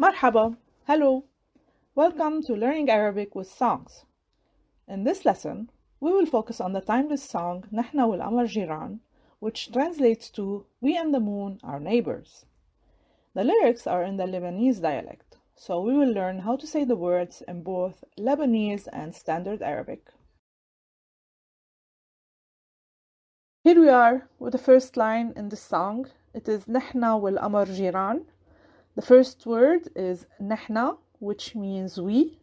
Marhaba, hello, welcome to Learning Arabic with Songs. In this lesson, we will focus on the timeless song نحن والقمر جيران, which translates to We and the Moon are neighbors. The lyrics are in the Lebanese dialect, so we will learn how to say the words in both Lebanese and Standard Arabic. Here we are with the first line in the song. It is نحن والقمر جيران. The first word is نحن, which means we.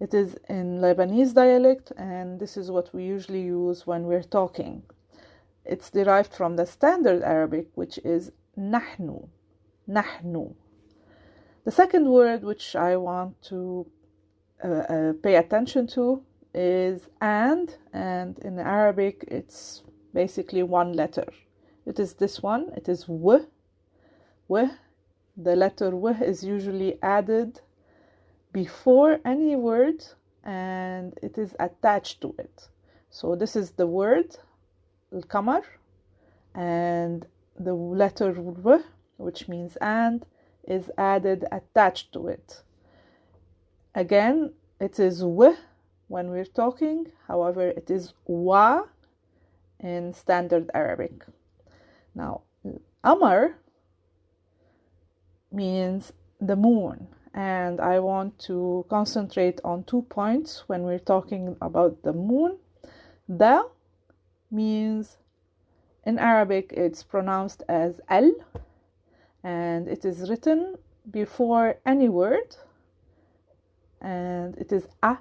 It is in Lebanese dialect, and this is what we usually use when we're talking. It's derived from the Standard Arabic, which is نحن. نحن. The second word which I want to pay attention to is and in Arabic it's basically one letter. It is this one. It is w. W. The letter w is usually added before any word and it is attached to it. So this is the word القمر, and the letter w, which means and, is added attached to it. Again, it is w when we're talking, however it is wa in Standard Arabic. Now, Qamar means the moon, and I want to concentrate on 2 points when we're talking about the moon. Da means, in Arabic it's pronounced as al, and it is written before any word, and it is a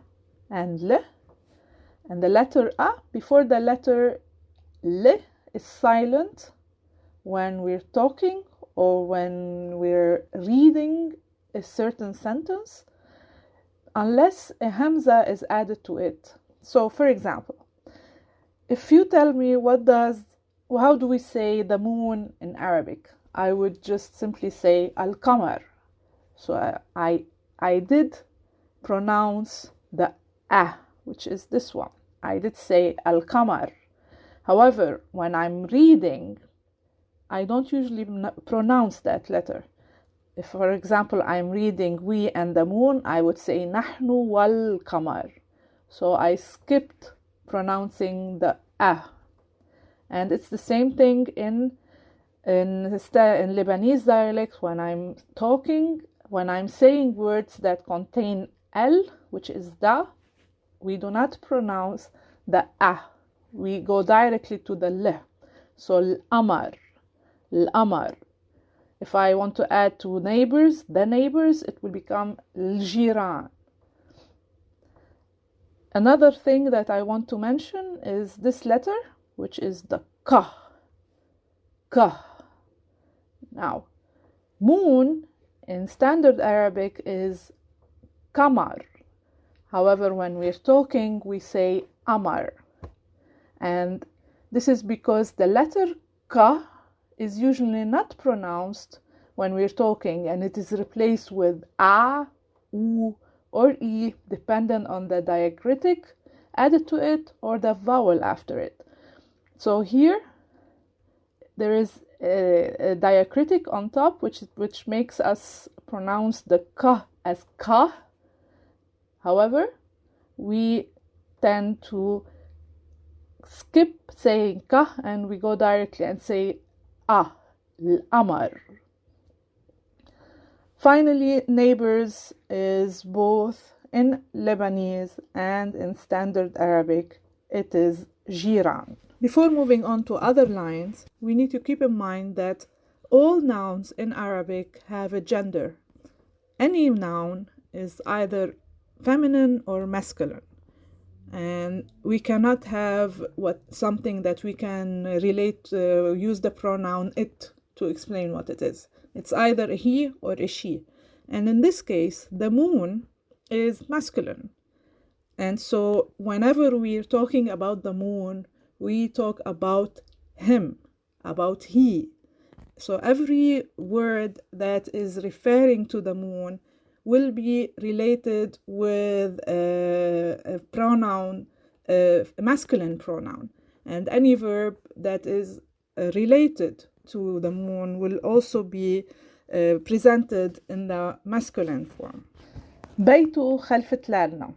and l, and the letter a before the letter l is silent when we're talking or when we're reading a certain sentence, unless a hamza is added to it. So, for example, if you tell me how do we say the moon in Arabic, I would just simply say al-qamar. So I did pronounce the a, which is this one. I did say al-qamar. However, when I'm reading, I don't usually pronounce that letter. If, for example, I'm reading We and the Moon, I would say نحن والقمر. So I skipped pronouncing the a. And it's the same thing in Lebanese dialect. When I'm talking, when I'm saying words that contain l, which is da, we do not pronounce the a. We go directly to the l. So al-qamar. Al-qamar. If I want to add to neighbors, the neighbors, it will become al-jiran. Another thing that I want to mention is this letter, which is the ka. Ka. Now, moon in Standard Arabic is qamar. However, when we're talking, we say qamar. And this is because the letter ka is usually not pronounced when we're talking, and it is replaced with a, u, or e, depending on the diacritic added to it or the vowel after it. So here there is a diacritic on top which makes us pronounce the ka as ka. However, we tend to skip saying ka and we go directly and say al-qamar. Finally, neighbors is both in Lebanese and in Standard Arabic. It is jiran. Before moving on to other lines, we need to keep in mind that all nouns in Arabic have a gender. Any noun is either feminine or masculine. And we cannot have something that we can relate, use the pronoun it to explain what it is. It's either a he or a she. And in this case, the moon is masculine. And so whenever we're talking about the moon, we talk about him, about he. So every word that is referring to the moon will be related with a pronoun, a masculine pronoun. And any verb that is related to the moon will also be presented in the masculine form. بيته خلف تلالنا.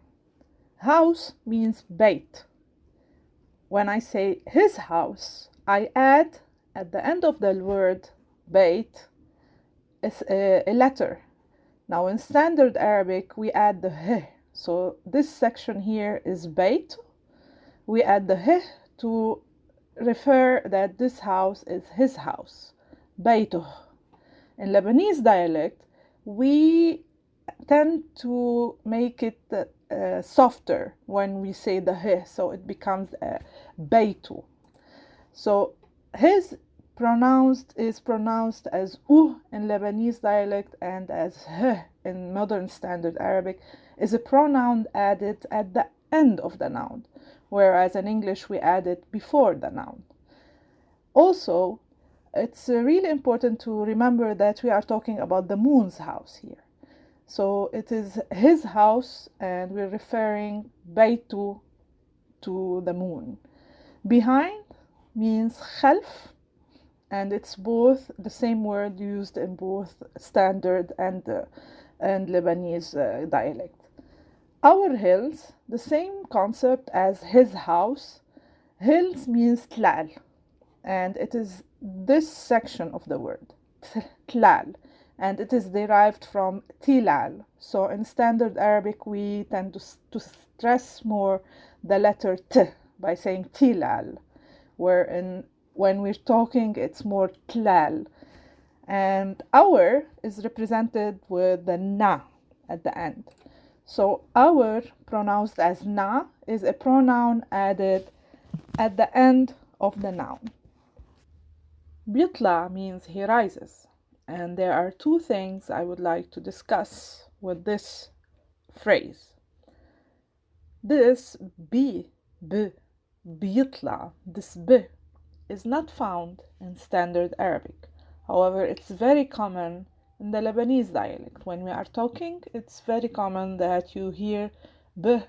House means بيت. When I say his house, I add at the end of the word بيت a letter. Now in standard Arabic, we add the h. So this section here is بيت. We add the h to refer that this house is his house. بيته. In Lebanese dialect, we tend to make it softer when we say the h, so it becomes بيته. So his is pronounced as in Lebanese dialect, and as h in modern standard Arabic is a pronoun added at the end of the noun, whereas in English we add it before the noun. Also, it's really important to remember that we are talking about the moon's house here. So it is his house, and we're referring بيته to the moon. Behind means خلف, and it's both the same word used in both standard and Lebanese dialect. Our hills, the same concept as his house. Hills means tlal, and it is this section of the word, tlal, and it is derived from tilal. So in standard Arabic, we tend to stress more the letter t by saying tilal, where when we're talking, it's more tlal. And our is represented with the na at the end. So our, pronounced as na, is a pronoun added at the end of the noun. بيطلع means he rises. And there are two things I would like to discuss with this phrase. This بيطلع, this b is not found in standard Arabic. However, it's very common in the Lebanese dialect. When we are talking, it's very common that you hear ب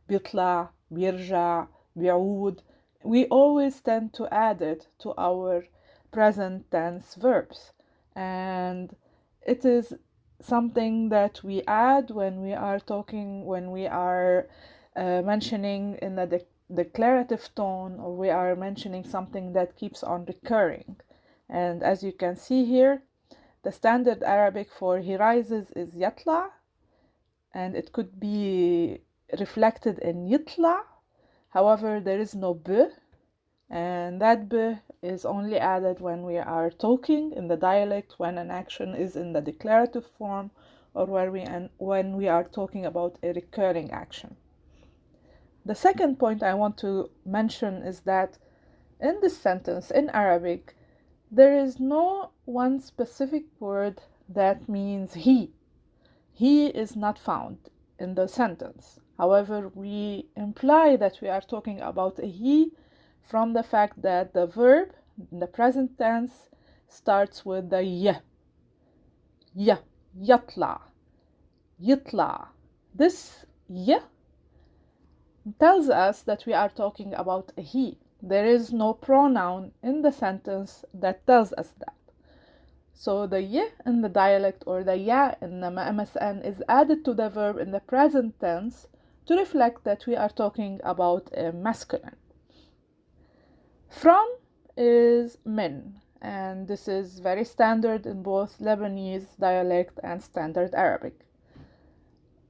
بيطلع, بيرجع, بيعود. We always tend to add it to our present tense verbs, and it is something that we add when we are talking, when we are mentioning in the declarative tone, or we are mentioning something that keeps on recurring. And as you can see here, the standard Arabic for he rises is يطلع, and it could be reflected in يطلع. However, there is no b, and that b is only added when we are talking in the dialect, when an action is in the declarative form, or when we are talking about a recurring action. The second point I want to mention is that in this sentence in Arabic, there is no one specific word that means he. He is not found in the sentence. However, we imply that we are talking about a he from the fact that the verb in the present tense starts with the ya. يطلع, يطلع. This ya tells us that we are talking about a he. There is no pronoun in the sentence that tells us that. So the y in the dialect, or the ya in the MSN, is added to the verb in the present tense to reflect that we are talking about a masculine. From is min, and this is very standard in both Lebanese dialect and standard Arabic.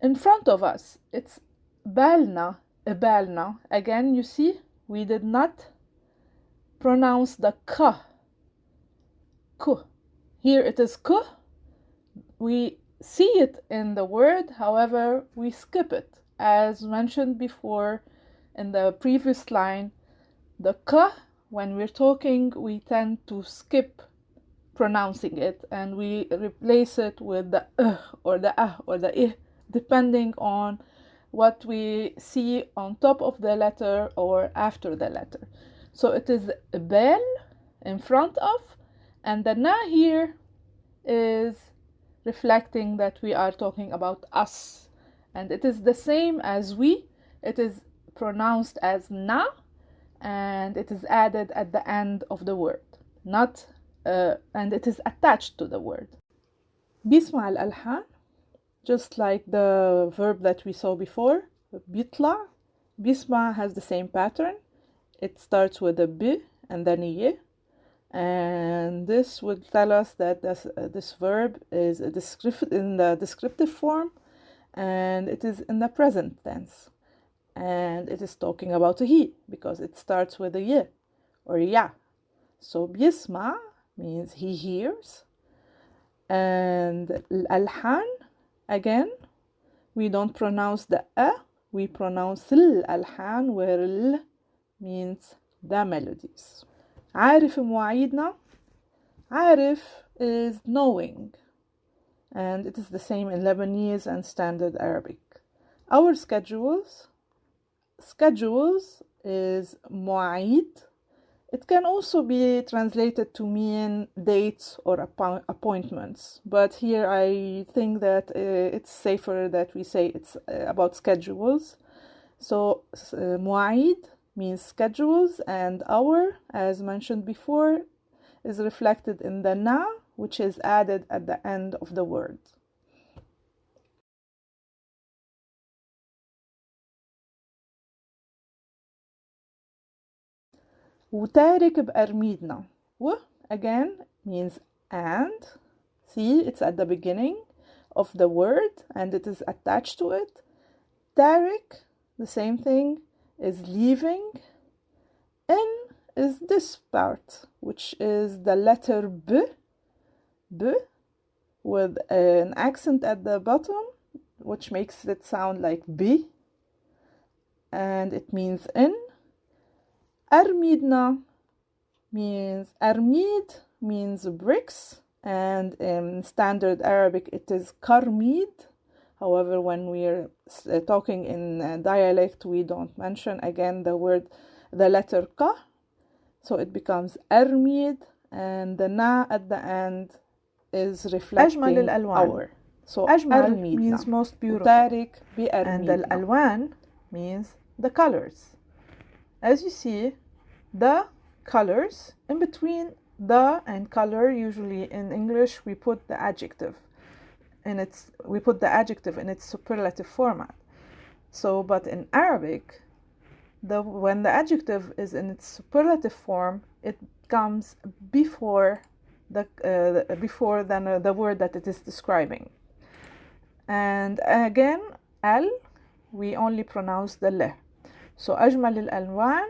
In front of us, it's بالنا, بالنا. Again, you see, we did not pronounce the k. K. Here it is k. We see it in the word, however, we skip it. As mentioned before in the previous line, the k, when we're talking, we tend to skip pronouncing it, and we replace it with the or the or the I, depending on what we see on top of the letter or after the letter. So it is bel in front of, and the na here is reflecting that we are talking about us, and it is the same as we. It is pronounced as na, and it is added at the end of the word, not and it is attached to the word. بيسمع الألحان, just like the verb that we saw before, بيطلع. بيسمع has the same pattern. It starts with a b and then a y. And this would tell us that this verb is in the descriptive form, and it is in the present tense. And it is talking about a he, because it starts with a y or ya. So بيسمع means he hears. And الألحان, again, we don't pronounce the a, we pronounce الألحان, where ال means the melodies. عارف مواعيدنا. عارف is knowing, and it is the same in Lebanese and Standard Arabic. Our schedules is مواعيد. It can also be translated to mean dates or appointments, but here I think that it's safer that we say it's about schedules. So مواعيد means schedules, and our, as mentioned before, is reflected in the na, which is added at the end of the word. وتارك بأرميدنا. و again means and. See, it's at the beginning of the word and it is attached to it. Tarik, the same thing, is leaving. In is this part, which is the letter b, with an accent at the bottom, which makes it sound like b, and it means in. Armidna means, armid means bricks, and in Standard Arabic it is karmid. However, when we're talking in dialect, we don't mention again the letter ka, so it becomes armid, and the na at the end is reflecting our. So أجمل means most beautiful, and الألوان means the colors. As you see, the colors, in between the and color, usually in English we put the adjective in its superlative format. So, but in Arabic, when the adjective is in its superlative form, it comes before the word that it is describing. And again, al, we only pronounce the le. So أجمل الألوان,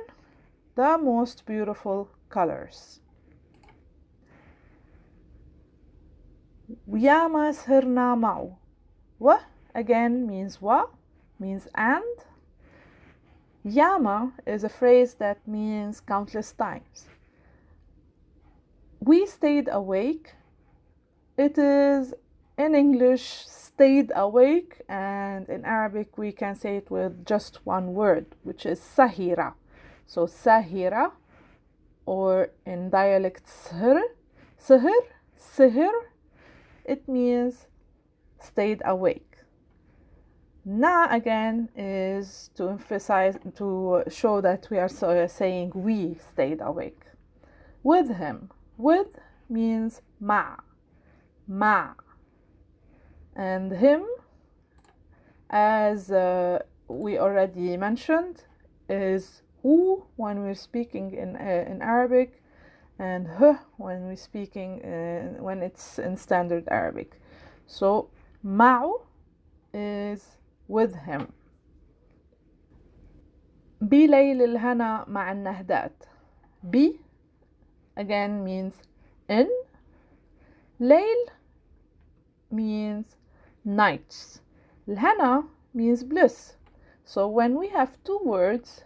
the most beautiful colors. وياما سهرنا معه. و again means means and. Yama is a phrase that means countless times. We stayed awake. It is in English stayed awake, and in Arabic we can say it with just one word, which is sahira. So sahira, or in dialect sihr, it means stayed awake. Na again is to emphasize, to show that we are saying we stayed awake. With him. With means ma. And him, as we already mentioned, is hu when we're speaking in Arabic, and h when we're speaking when it's in Standard Arabic. So ma'u is with him. بليل الهنا مع النهدات. B again means in. Layl means nights. الهنا means bliss. So when we have two words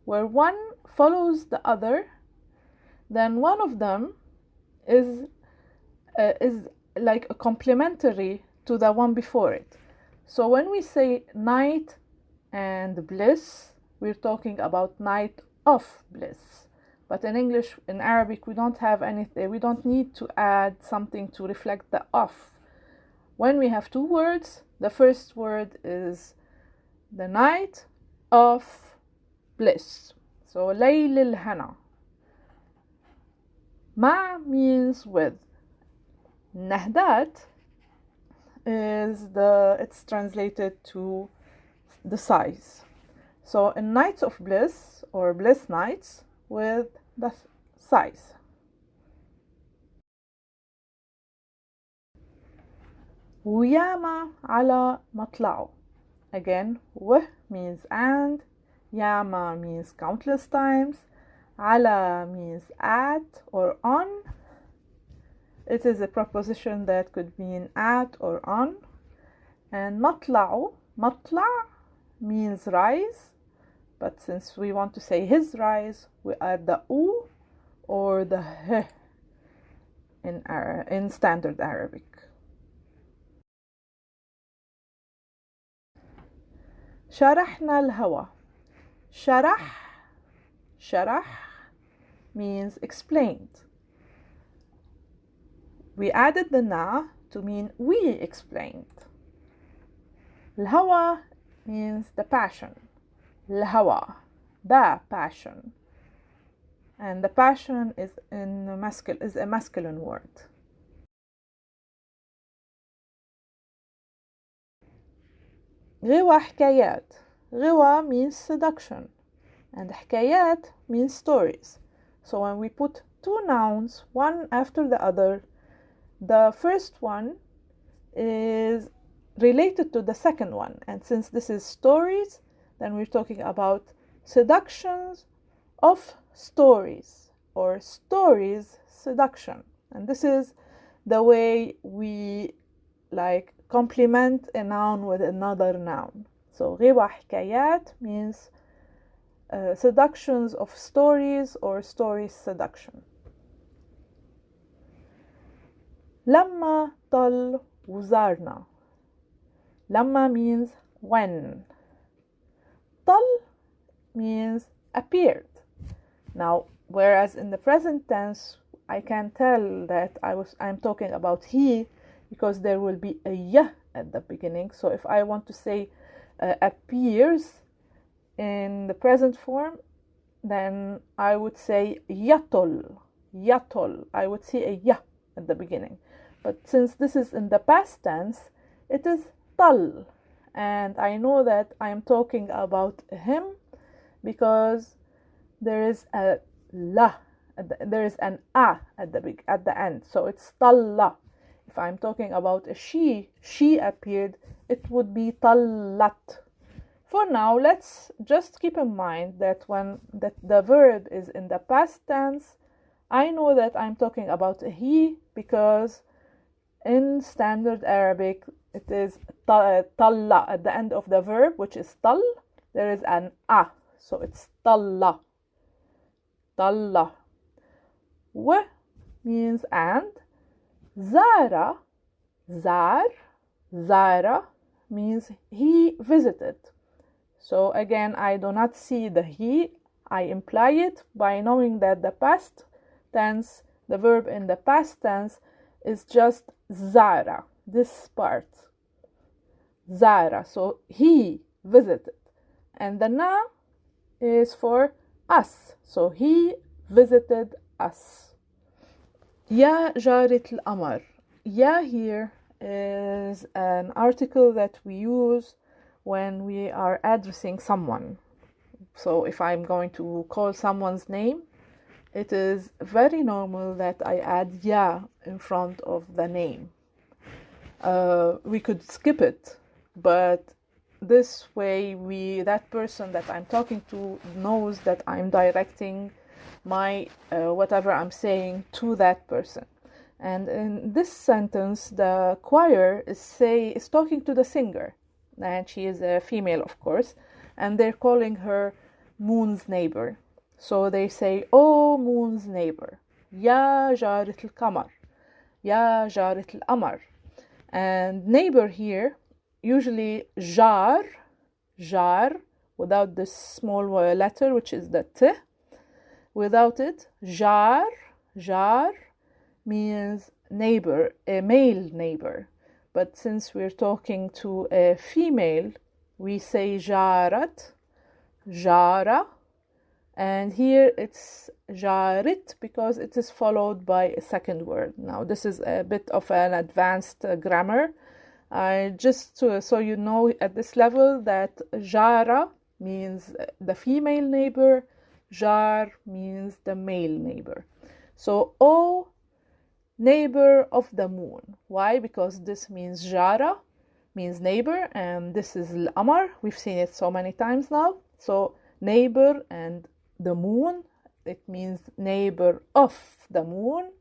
where one follows the other, then one of them is like a complementary to the one before it. So when we say night and bliss, we're talking about night of bliss. But in English, in Arabic, we don't have anything. We don't need to add something to reflect the of. When we have two words, the first word is the night of bliss. So ليل الهنا. Ma means with. Nahdat it's translated to the size. So in nights of bliss or bliss nights with the size. وياما على مطلعه. Again, و means and, ياما means countless times, على means at or on. It is a preposition that could mean at or on. And مطلعه, مطلع means rise, but since we want to say his rise, we add the u or the h in standard Arabic. شرحنا الهوى. شرح means explained. We added the na to mean we explained. الهوى means the passion. الهوى, the passion. And the passion is a masculine word. غوى حكايات. غوى means seduction and حكايات means stories. So when we put two nouns one after the other, the first one is related to the second one, and since this is stories, then we're talking about seductions of stories or stories seduction. And this is the way we like complement a noun with another noun. So غوى حكايات means seductions of stories or stories seduction. لما طل وزارنا. لما means when. طل means appeared. Now, whereas in the present tense, I can tell that I'm talking about he because there will be a ya at the beginning. So if I want to say appears in the present form, then I would say yatol. Yatol. I would see a ya at the beginning. But since this is in the past tense, it is tal. And I know that I'm talking about him because there is a la, there is an a at the end. So it's talla. If I'm talking about a she appeared, it would be tallat. For now, let's just keep in mind that when the verb is in the past tense, I know that I'm talking about a he because in standard Arabic, it is talla at the end of the verb, which is tal. There is an a, so it's talla. Talla. W means and. Zara, zara means he visited. So again, I do not see the he. I imply it by knowing that the past tense, the verb in the past tense, is just zara, this part. Zara, so he visited. And the na is for us, so he visited us. Ya jarit al-amar. Ya here is an article that we use when we are addressing someone. So if I'm going to call someone's name, it is very normal that I add ya in front of the name. We could skip it, but this way that person that I'm talking to knows that I'm directing my whatever I'm saying to that person. And in this sentence, the choir is talking to the singer, and she is a female, of course, and they're calling her Moon's neighbor. So they say, "Oh, Moon's neighbor, Ya jarit al-qamar, Ya jarit al-amar." And neighbor here, usually jar, without this small letter, which is the t. Without it, jar means neighbor, a male neighbor. But since we're talking to a female, we say jarat, jara, And here it's جارت because it is followed by a second word. Now this is a bit of an advanced grammar. Just so you know at this level that jara means the female neighbor, jar means the male neighbor. So O, neighbor of the moon. Why? Because this means jara, means neighbor, and this is al-qamar. We've seen it so many times now. So neighbor and the moon, it means neighbor of the moon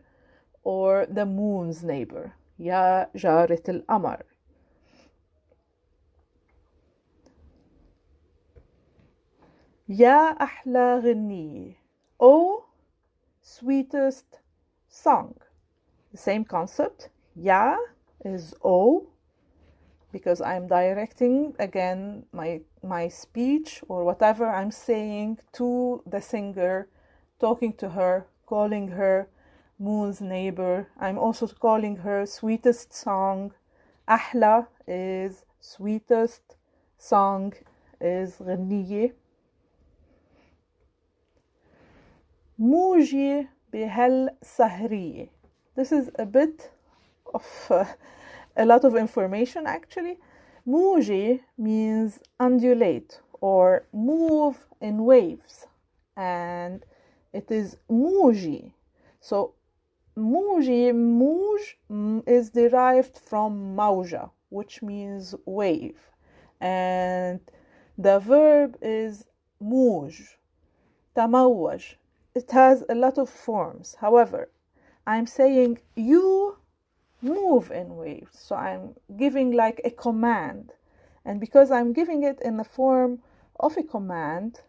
or the moon's neighbor. Ya jarat al-qamar. Ya ahla ghaniyya. Oh, sweetest song. The same concept. Ya is O, because I'm directing again my speech or whatever I'm saying to the singer, talking to her, calling her moon's neighbor. I'm also calling her sweetest song. Ahla is sweetest, song is ghaniyya. موجي بهالسهرية. This is a bit of a lot of information actually. موجي means undulate or move in waves, and it is موجي. So موجي, موج is derived from موجة, which means wave, and the verb is موج, تموج. It has a lot of forms. However, I'm saying you move in waves. So I'm giving like a command. And because I'm giving it in the form of a command,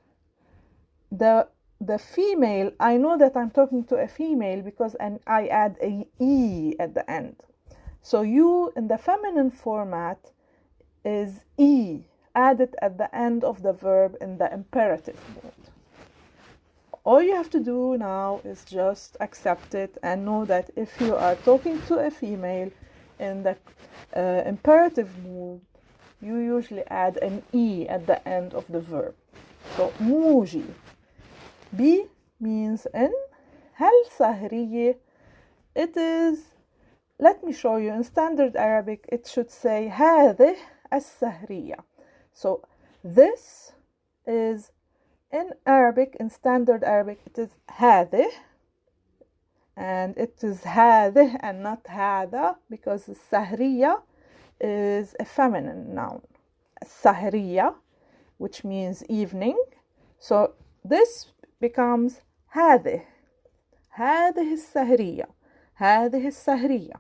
the female, I know that I'm talking to a female because I add a E at the end. So you in the feminine format is E, added at the end of the verb in the imperative mode. All you have to do now is just accept it and know that if you are talking to a female in the imperative mood, you usually add an E at the end of the verb. So موجي. B means in. هالسهرية. It is, let me show you, in standard Arabic it should say هذه السهرية. So this is, in Arabic, in standard Arabic, it is هذه, and it is هذه and not هذا because السهرية is a feminine noun. السهرية, which means evening. So this becomes هذه. هذه السهرية. هذه السهرية.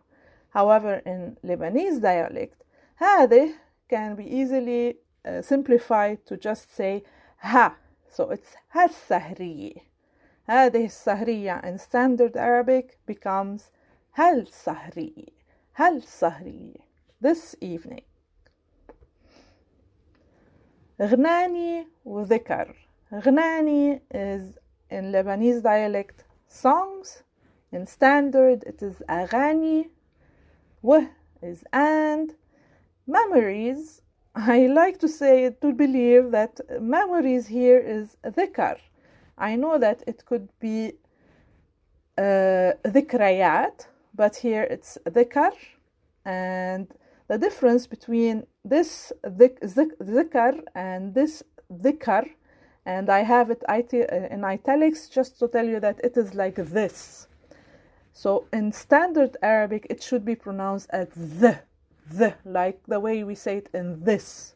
However, in Lebanese dialect, هذه can be easily simplified to just say ha. So it's هالسهرية. هذه السهرية in standard Arabic becomes هالسهرية. هالسهرية. This evening. غناني وذكر. غناني is in Lebanese dialect songs. In standard it is أغاني. و is and. Memories, I like to say, to believe that memories here is dhikr. I know that it could be ذكريات, but here it's dhikr. And the difference between this dhikr and this dhikr, and I have it in italics just to tell you that it is like this. So in standard Arabic, it should be pronounced as the, like the way we say it in this,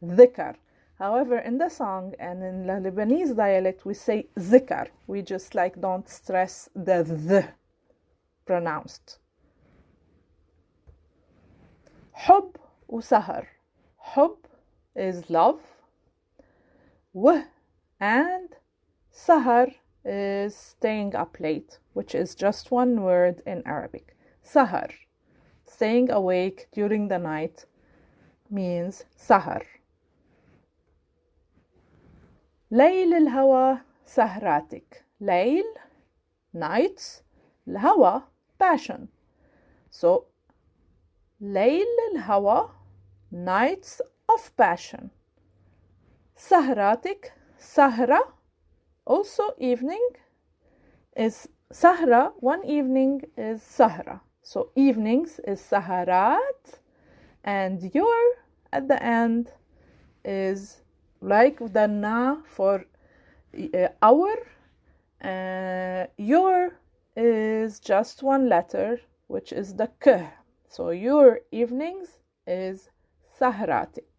dhikr. However, in the song and in the Lebanese dialect, we say zikr. We just like don't stress the pronounced. حب وسهر. حب is love. و and sahar is staying up late, which is just one word in Arabic. Sahar, staying awake during the night, means sahar. ليل الهوى سهراتك. ليل, nights. الهوى, passion. So ليل الهوى, nights of passion. سهراتك, sahra Also, evening is sahra. One evening is sahra. So evenings is saharat, and your at the end is like the na for hour. Your is just one letter, which is the k. So your evenings is sahratik.